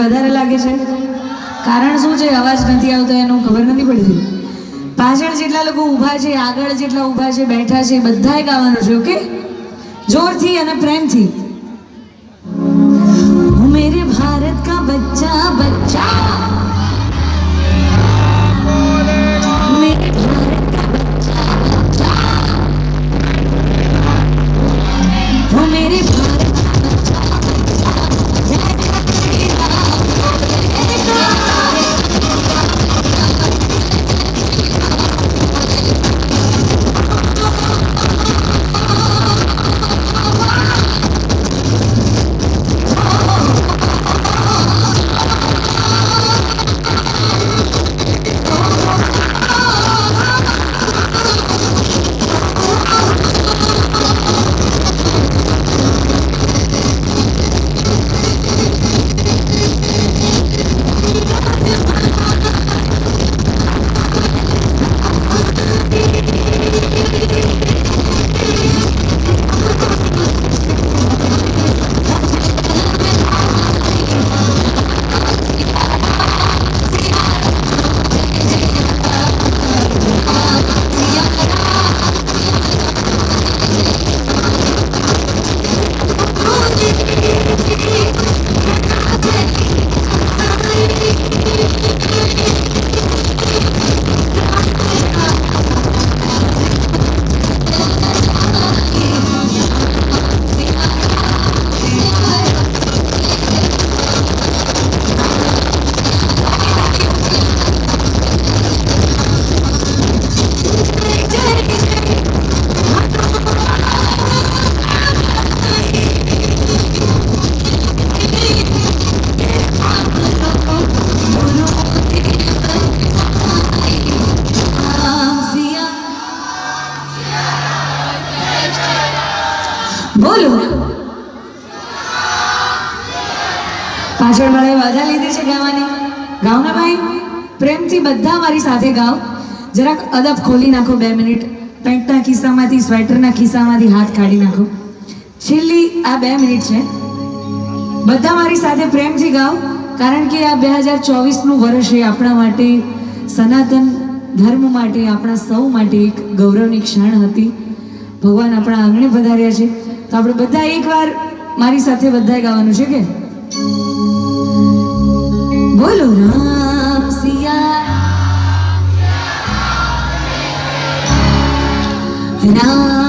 વધારે લાગે છે? કારણ શું છે? અવાજ નથી આવતો એનું ખબર નથી પડતી. પાછળ જેટલા લોકો ઊભા છે, આગળ જેટલા ઊભા છે, બેઠા છે, બધાએ ગાવાનું છે. ઓકે, જોરથી અને પ્રેમથી. मेरे भारत का बच्चा बच्चा मेरे भारत का बच्चा बच्चा वो मेरे भारत का बच्चा बच्चा जय श्री राम बोलेगा બોલો. પાછળ વાળાએ વાજા લીધી છે ગાવાની. ગાઓ ને ભાઈ, પ્રેમથી બધા મારી સાથે ગાઓ. જરાક અદબ ખોલી નાખો 2 મિનિટ. પેન્ટના ખિસ્સામાંથી, સ્વેટરના ખિસ્સામાંથી હાથ કાઢી નાખો. છેલ્લી આ 2 મિનિટ છે. બધા મારી સાથે પ્રેમથી ગાઓ, કારણ કે આ 2024નું વર્ષ એ આપણા માટે, સનાતન ધર્મ માટે, આપણા સૌ માટે એક ગૌરવની ક્ષણ હતી. ભગવાન આપણા આંગણે પધાર્યા છે, તો આપણે બધા એકવાર મારી સાથે બધાએ ગાવાનું છે કે બોલો રામ સિયા રામ